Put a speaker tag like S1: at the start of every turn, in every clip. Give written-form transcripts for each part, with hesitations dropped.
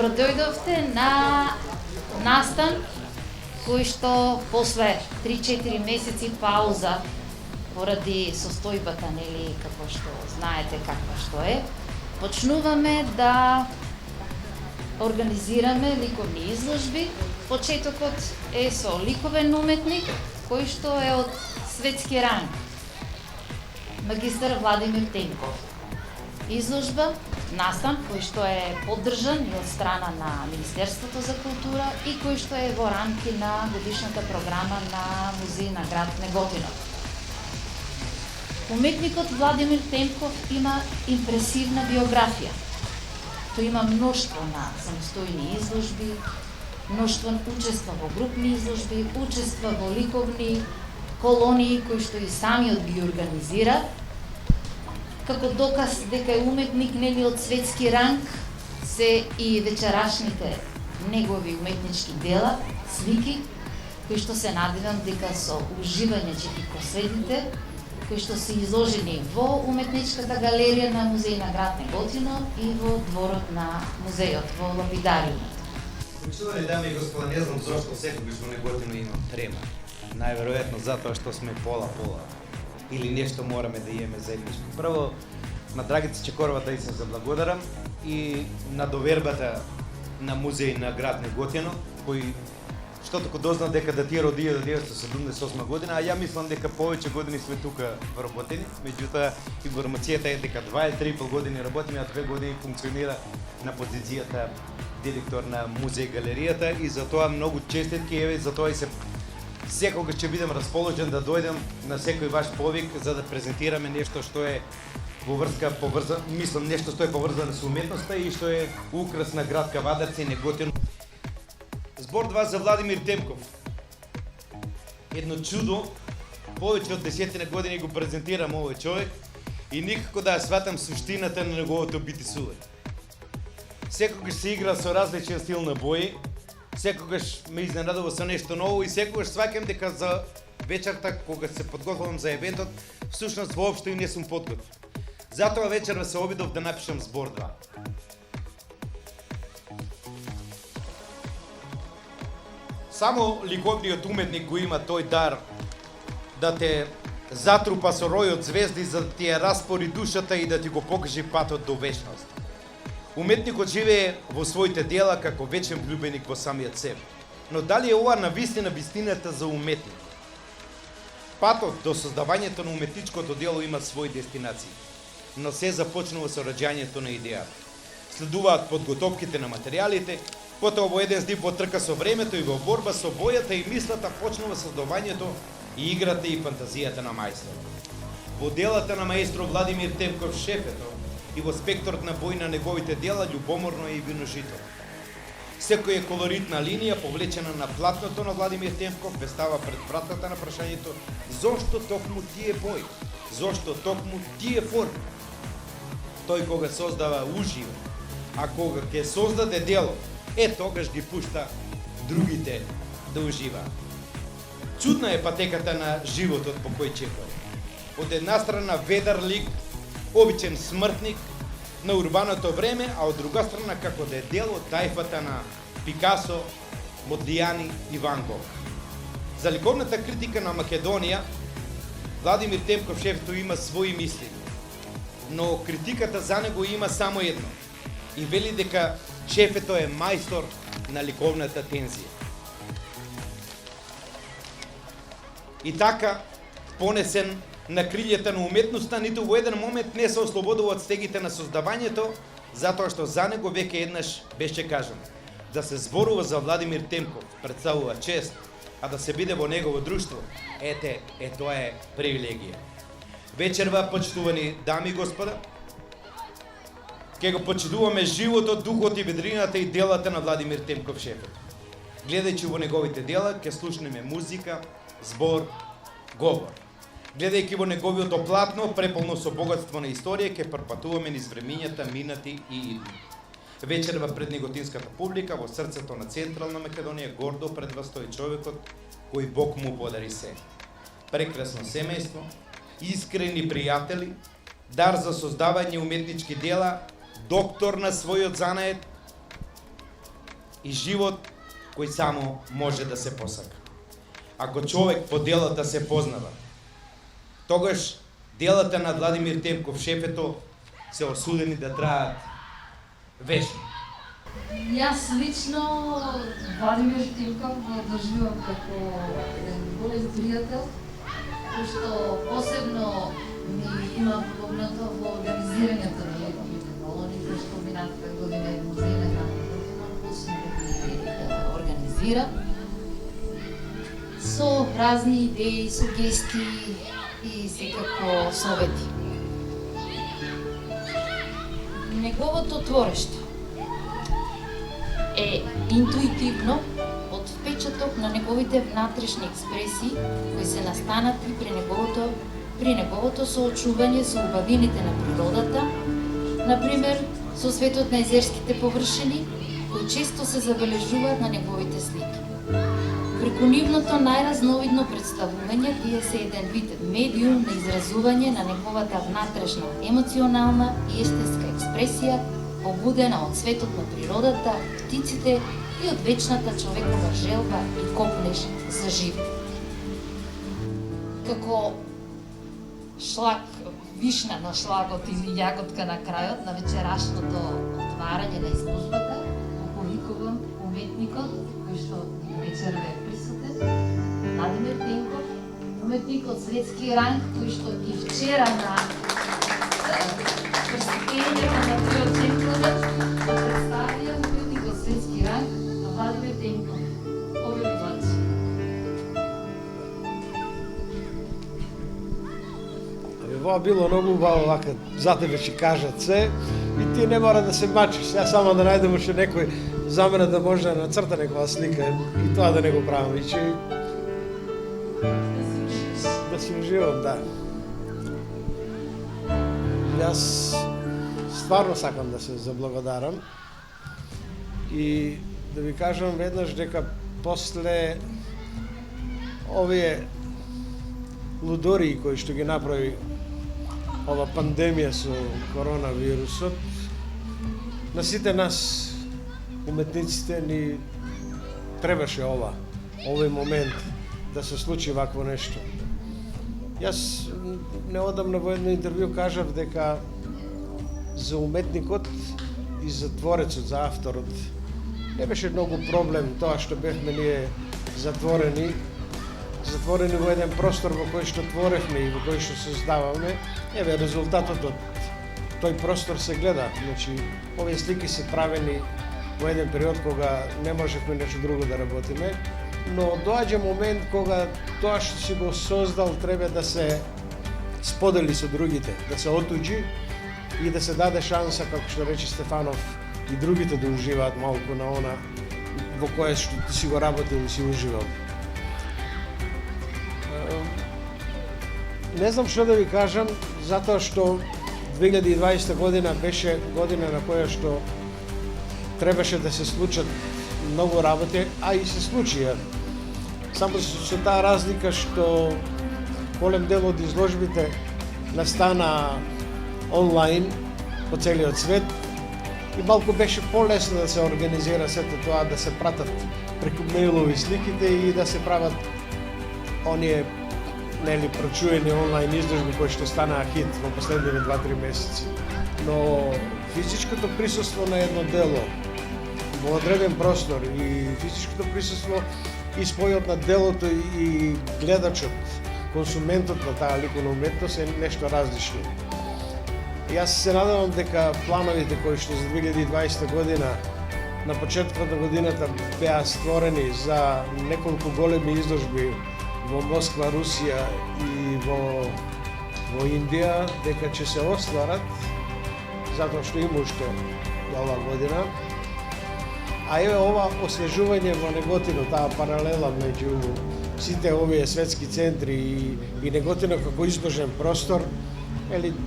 S1: Добродојдовте на настан кој што после 3-4 месеци пауза поради состојбата, нели, како што знаете каква што е, почнуваме да организираме ликовни изложби. Почетокот е со ликовен уметник кој што е од светски ранг, магистар Владимир Тенков. Изложба, настан кој што е поддржан и од страна на Министерството за култура и кој што е во рамки на годишната програма на Музеј на град Неготино. Уметникот Владимир Тенков има импресивна биографија. Тој има мноштво на самостојни изложби, мноштво учества во групни изложби, учества во ликовни колонии кои што и самиот ги организира. Како доказ дека е уметник, нели, од светски ранг се и вечерашните негови уметнички дела, слики, кои што се надевам дека со уживање ќе ги проследите, кои што се изложени во уметничката галерија на Музеј на град Неготино и во дворот на музејот, во лапидариумот.
S2: Почитувани дами и господа, не знам зошто секогаш во Неготино имам трема. Најверојатно затоа што сме пола-пола. Или нешто мораме да имаме заедничко. Прво, на Драгица Чекоровата и се заблагодарам и на довербата на Музеј на град Неготино, кој што тако дозна дека датира од 1978 година, а ја мислам дека повеќе години сме тука вработени. Меѓутоа, информацијата е дека 2 или 3,5 години работиме, а 2 години функционира на позицијата директор на музеј галеријата и затоа многу честитки, еве затоа и се секогаш ќе бидам расположен да дојдам на секој ваш повик за да презентираме нешто што е во врска мислам нешто што е поврзано со уметноста и што е украс на град Кавадарци и Неготино. Збор 2 за Владимир Тенков. Едно чудо, повеќе од 10 години го презентирам овој човек и никако да ја сватам суштината на неговото битисување. Секогаш се игра со различен стил на бои, секогаш ме изненадува со нешто ново и секогаш сваќам дека за вечерта кога се подготвувам за евентот, всушност воопшто и не сум подготвен. Затоа вечерва се обидов да напишам збор 2. Само ликовниот уметник го има тој дар да те затрупа со рој од звезди за да ти ја распори душата и да ти го покажи патот до вечност. Уметникот живее во своите дела како вечен влюбеник во самиот себе. Но дали е ова навистина вистината за уметник? Патот до создавањето на уметничкото дело има свои дестинации, но се започнува со раѓањето на идејата. Следуваат подготовките на материјалите, потоа во еден здив во трка со времето и во борба со бојата и мислата почнува создавањето и играта и фантазијата на мајстор. Во делата на маестро Владимир Тенков Шефето и во спектрот на бој на неговите дела љубоморно е и виножително. Секоја колоритна линија повлечена на платното на Владимир Тенков ве става пред вратата на прашањето зошто токму тие бои, зошто токму тие форми. Тој кога создава ужива, а кога ќе создаде дело, тогаш ги пушта другите да уживаат. Чудна е патеката на животот по кој чекори. Од една страна ведар лик, обичен смртник на урбаното време, а од друга страна како да е дел од тајфата на Пикасо, Модлијани и Ван Гог. За ликовната критика на Македонија, Владимир Тенков Шефето има своји мисли, но критиката за него има само едно и вели дека Шефето е мајстор на ликовната тензија. И така, понесен на крилјата на уметноста, ниту во еден момент не се ослободува од стегите на создавањето, затоа што за него веќе еднаш беше кажано. Да се зборува за Владимир Тенков представува чест, а да се биде во негово друштво, тоа е привилегија. Вечерва, почитувани дами и господа, ќе го почитуваме животот, духот и ведрината и делата на Владимир Тенков Шефето. Гледајќи во неговите дела, ќе слушнеме музика, збор, говор. Гледајќи во неговиот платно, преполно со богатство на историја, ќе пропатуваме низ времињата минати и идни. Вечерва пред неготинската публика, во срцето на Централна Македонија, гордо пред вас стои човекот кој Бог му подари се. Прекрасно семејство, искрени пријатели, дар за создавање уметнички дела, доктор на својот занает, и живот кој само може да се посака. Ако човек по делата се познава, тогаш делата на Владимир Темков Шепето се осудени да траат вечно.
S1: Јас лично Владимир Темков го доживам како еден голем пријател, кој што посебно ми има помогнато во организирањето на неговите колони, кој што минатата година е музејна на почна да ги организира со разни идеи, сугестии и секако совети. Неговото творештво е интуитивно од впечаток на неговите внатрешни експресии кои се настанати при неговото соочување со убавините на природата, например со светот на езерските површини, кои често се забележуваат на неговите слики. Преку нивното најразновидно представување, тие се еден вид медиум на изразување на неговата внатрешна емоционална и естетска експресија, побудена од светот на природата, птиците и од вечната човекова желба и копнеж за живот. Како шлак, вишна на шлагот или јаготка на крајот на вечерашното отварање на изложбата, го повикувам уметникот кој што вечер е присутен, Владимир Темков, уметник од светски ранг кој што и вчера на престапењето на Триот Ченковец представија уметник од светски ранг Владимир Темков. Овие младши.
S3: Ова било многу убаво, вака за тебе ќе кажат се и ти не мора да се мачиш. Ја само да најдем уште некој за мене да може да нацрта некоја слика и тоа да не го правам. И че да си уживам, да. Јас стварно сакам да се заблагодарам и да ви кажам веднаш дека после овие лудории кои што ги направи ова пандемија со коронавирусот, на сите нас уметниците ни требаше овој момент да се случи вакво нешто. Јас неодамна во едно интервју кажав дека за уметникот и за творецот, за авторот, не беше многу проблем тоа што бевме ние затворени во еден простор во кој што творевме и во кој што создаваме. Еве резултатот од тој простор се гледа. Значи, овие слики се правени во еден период кога не можевме нешто друго да работиме, но доаѓа момент кога тоа што си го создал треба да се сподели со другите, да се отуѓи и да се даде шанса, како што рече Стефанов, и другите да уживаат малку на она во кое што ти си го работил и си уживал. Не знам што да ви кажам, затоа што 2020 година беше година на која што требаше да се случат многу работи, а и се случија. Само со таа разлика што голем дел од изложбите настана онлайн по целиот свет и малку беше полесно да се организира сето тоа, да се пратат преку мејлови сликите и да се прават оние прочуени онлайн изложби кои што станаа хит во последниве 2-3 месеци. Но физичкото присуство на едно дело во одреден простор и физичкото присуство и спојот на делото и гледачот, консументот на таа ликовна уметност е нешто различно. Јас се надевам дека плановите кои што за 2020 година на почетокот на годината беа створени за неколку големи изложби во Москва, Русија и во Индија, дека ќе се остварат, затоа што има уште оваа година. А еве ова освежување во Неготино, таа паралела меѓу сите овие светски центри и Неготино како изложен простор,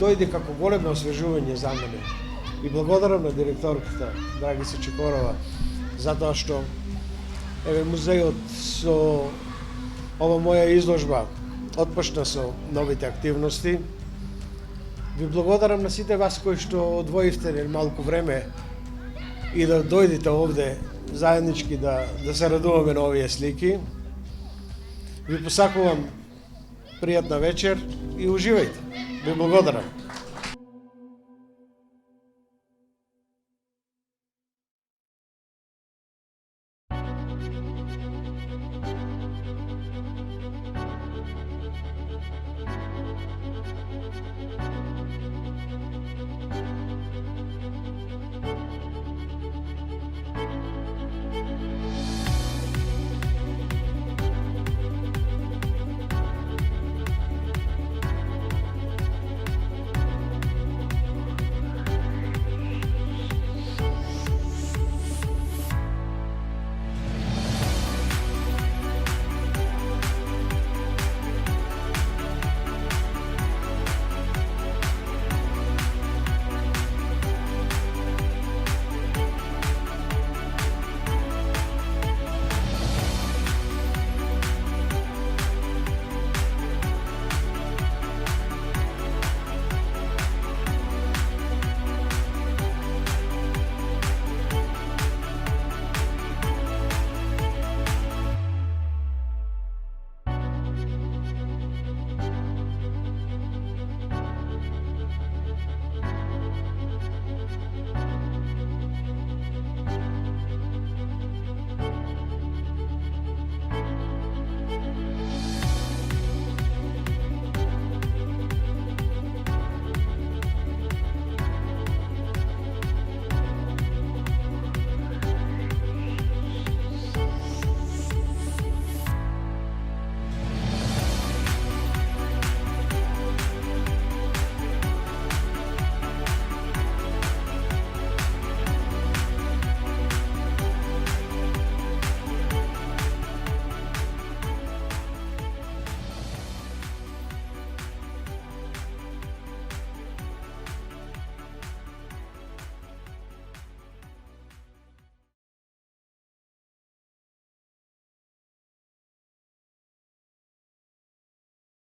S3: дојде како големо освежување за мене. И благодарам на директорката Драгица Чекорова, затоа што еве музејот со ова моја изложба отпочна со новите активности. Ви благодарам на сите вас кои што одвоивте малку време и да дојдете овде заеднички да се радуваме на овие слики. Ви посакувам пријатна вечер и уживајте. Ви благодарам.